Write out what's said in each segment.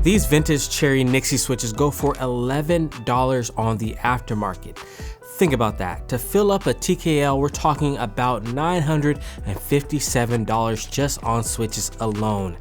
These vintage cherry Nixie switches go for $11 on the aftermarket. Think about that. To fill up a TKL, we're talking about $957 just on switches alone.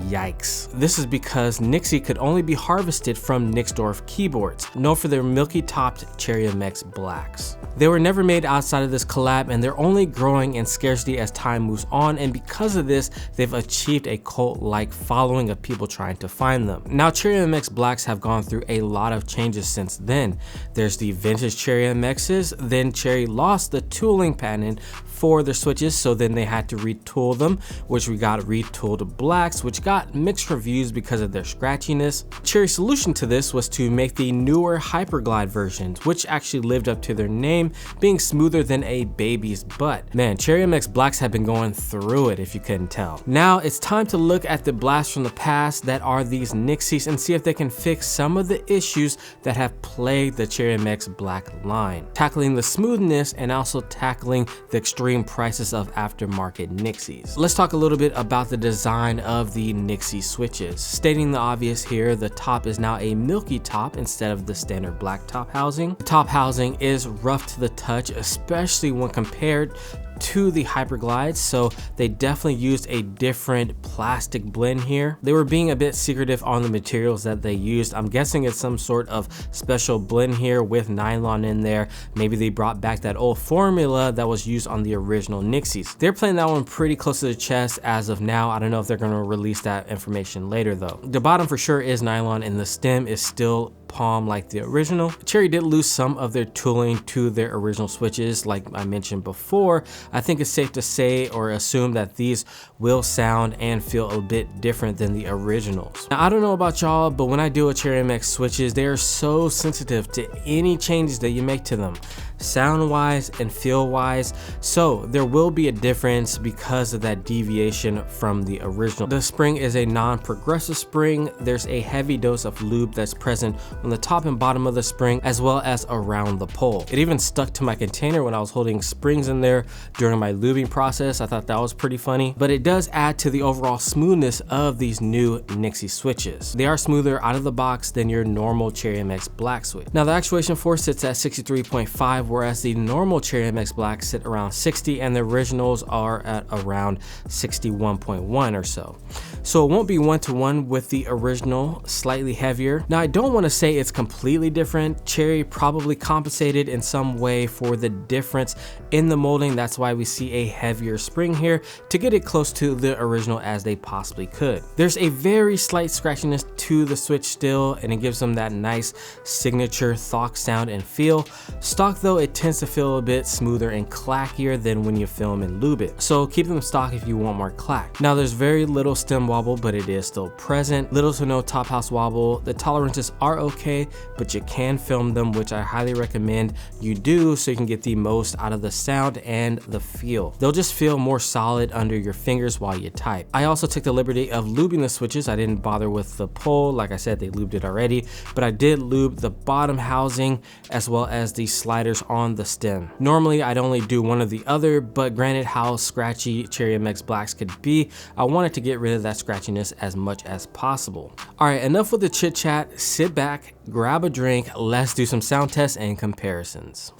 Yikes. This is because Nixie could only be harvested from Nixdorf keyboards, known for their milky topped Cherry MX blacks. They were never made outside of this collab, and they're only growing in scarcity as time moves on, and because of this, they've achieved a cult-like following of people trying to find them. Now, Cherry MX blacks have gone through a lot of changes since then. There's the vintage Cherry MXs, then Cherry lost the tooling patent for their switches, so then they had to retool them, which we got retooled blacks, which got mixed reviews because of their scratchiness. Cherry's solution to this was to make the newer Hyperglide versions, which actually lived up to their name, being smoother than a baby's butt. Man, Cherry MX blacks have been going through it, if you couldn't tell. Now it's time to look at the blasts from the past that are these Nixies and see if they can fix some of the issues that have plagued the Cherry MX black line, tackling the smoothness and also tackling the extreme prices of aftermarket Nixies. Let's talk a little bit about the design of the Nixie switches. Stating the obvious here, the top is now a milky top instead of the standard black top housing. The top housing is rough to the touch, especially when compared to the Hyperglides, so they definitely used a different plastic blend here. They were being a bit secretive on the materials that they used. I'm guessing it's some sort of special blend here with nylon in there. Maybe they brought back that old formula that was used on the original Nixies. They're playing that one pretty close to the chest as of now. I don't know if they're going to release that information later though. The bottom for sure is nylon and the stem is still palm like the original. Cherry did lose some of their tooling to their original switches like I mentioned before. I think it's safe to say or assume that these will sound and feel a bit different than the originals. Now I don't know about y'all, but when I deal with Cherry MX switches, they are so sensitive to any changes that you make to them, sound wise and feel wise, so there will be a difference because of that deviation from the original. The spring is a non-progressive spring. There's a heavy dose of lube that's present on the top and bottom of the spring as well as around the pole. It even stuck to my container when I was holding springs in there during my lubing process. I thought that was pretty funny, but it does add to the overall smoothness of these new Nixie switches. They are smoother out of the box than your normal Cherry MX black switch. Now the actuation force sits at 63.5, whereas the normal Cherry MX blacks sit around 60 and the originals are at around 61.1 or so. So it won't be one-to-one with the original, slightly heavier. Now I don't want to say it's completely different. Cherry probably compensated in some way for the difference in the molding. That's why we see a heavier spring here to get it close to the original as they possibly could. There's a very slight scratchiness to the switch still, and it gives them that nice signature thocc sound and feel. Stock though, it tends to feel a bit smoother and clackier than when you film and lube it. So keep them stock if you want more clack. Now there's very little stem wobble, but it is still present. Little to no top house wobble. The tolerances are okay, but you can film them, which I highly recommend you do so you can get the most out of the sound and the feel. They'll just feel more solid under your fingers while you type. I also took the liberty of lubing the switches. I didn't bother with the pole. Like I said, they lubed it already, but I did lube the bottom housing as well as the sliders on the stem. Normally I'd only do one or the other, but granted how scratchy Cherry MX blacks could be, I wanted to get rid of that scratchiness as much as possible. All right, enough with the chit chat. Sit back, grab a drink, let's do some sound tests and comparisons.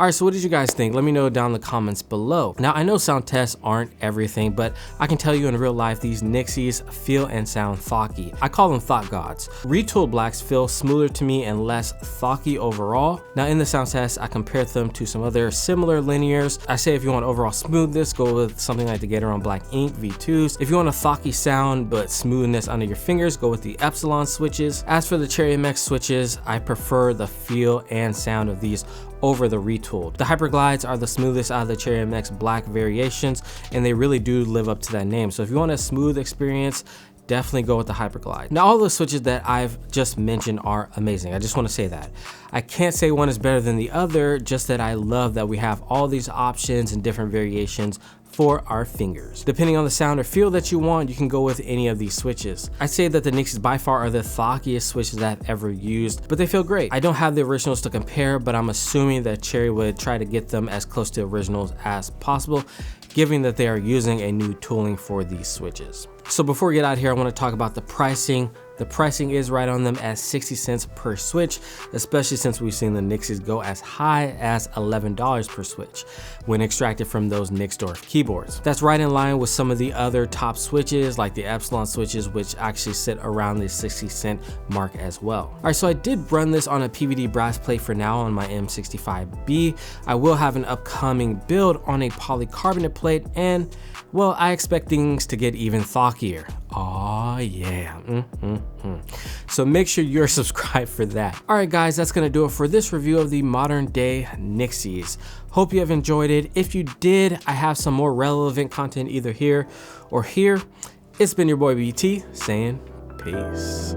All right, so what did you guys think? Let me know down in the comments below. Now, I know sound tests aren't everything, but I can tell you in real life, these Nixies feel and sound thocky. I call them thought gods. Retooled blacks feel smoother to me and less thocky overall. Now, in the sound test, I compared them to some other similar linears. I say if you want overall smoothness, go with something like the Gateron Black Ink V2s. If you want a thocky sound but smoothness under your fingers, go with the Epsilon switches. As for the Cherry MX switches, I prefer the feel and sound of these over the retooled. The Hyperglides are the smoothest out of the Cherry MX Black variations, and they really do live up to that name. So if you want a smooth experience, definitely go with the Hyperglide. Now, all the switches that I've just mentioned are amazing. I just want to say that. I can't say one is better than the other, just that I love that we have all these options and different variations for our fingers. Depending on the sound or feel that you want, you can go with any of these switches. I'd say that the Nixies by far are the thockiest switches that I've ever used, but they feel great. I don't have the originals to compare, but I'm assuming that Cherry would try to get them as close to originals as possible, given that they are using a new tooling for these switches. So before we get out of here, I want to talk about the pricing. The pricing is right on them at 60 cents per switch, especially since we've seen the Nixies go as high as $11 per switch when extracted from those Nixdorf keyboards. That's right in line with some of the other top switches like the Epsilon switches, which actually sit around the 60-cent mark as well. All right, so I did run this on a PVD brass plate for now on my M65B. I will have an upcoming build on a polycarbonate plate, and well, I expect things to get even thockier. Oh yeah. So make sure you're subscribed for that. All right guys, that's gonna do it for this review of the modern day Nixies. Hope you have enjoyed it. If you did, I have some more relevant content either here or here. It's been your boy BT saying peace.